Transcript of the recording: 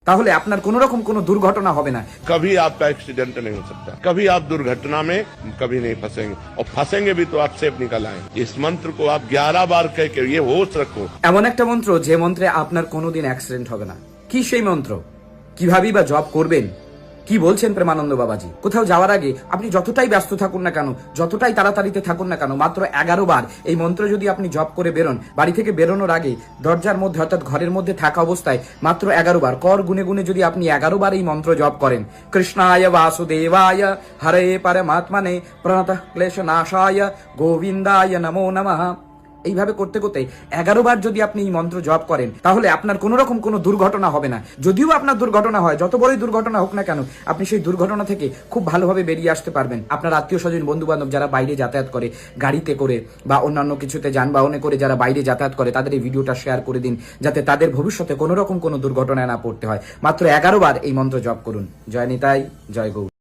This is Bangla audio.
তাহলে আপনার কোন রকম কোনো দুর্ঘটনা হবে না। कभी आपका एक्सीडेंट नहीं हो सकता, कभी आप दुर्घटना में कभी नहीं फंसेंगे, और फंसेंगे भी तो आप सेफ निकल आएंगे। इस मंत्र को आप 11 बार कह के ये होश रखो। এমন একটা মন্ত্র যে মন্ত্রে আপনার কোনোদিন অ্যাক্সিডেন্ট হবে না। কি সেই মন্ত্র? কিভাবেই বা জব করবেন? কি বলছেন প্রেমানন্দ বাবাজি? কোথাও যাওয়ার আগে আপনি যতটাই ব্যস্ত থাকুন না কেন, যতটাই তাড়াতাড়িতে থাকুন না কেন, মাত্র 11 বার এই মন্ত্র যদি আপনি জপ করে বেরোন, বাড়ি থেকে বেরোনোর আগে দরজার মধ্যে অর্থাৎ ঘরের মধ্যে থাকা অবস্থায় মাত্র 11 বার কর গুনে গুনে যদি আপনি 11 বার এই মন্ত্র জপ করেন, কৃষ্ণায় বাসুদেবায় হরে পরমাত্মনে প্রণতঃ ক্লেশনাশায় গোবিন্দায় নমো নমঃ, এইভাবে করতে করতে 11 বার যদি আপনি এই মন্ত্র জপ করেন, তাহলে আপনার কোন রকম কোনো দুর্ঘটনা হবে না। যদিও আপনার দুর্ঘটনা হয়, যত বড়ই দুর্ঘটনা হোক না কেন, আপনি সেই দুর্ঘটনা থেকে খুব ভালোভাবে বেরিয়ে আসতে পারবেন। আপনার আত্মীয় স্বজন বন্ধু বান্ধব যারা বাইরে যাতায়াত করে, গাড়িতে করে বা অন্যান্য কিছুতে যানবাহনে করে যারা বাইরে যাতায়াত করে, তাদের এই ভিডিওটা শেয়ার করে দিন, যাতে তাদের ভবিষ্যতে কোনো রকম কোনো দুর্ঘটনায় না পড়তে হয়। মাত্র 11 বার এই মন্ত্র জপ করুন। জয় নিতাই, জয় গৌর।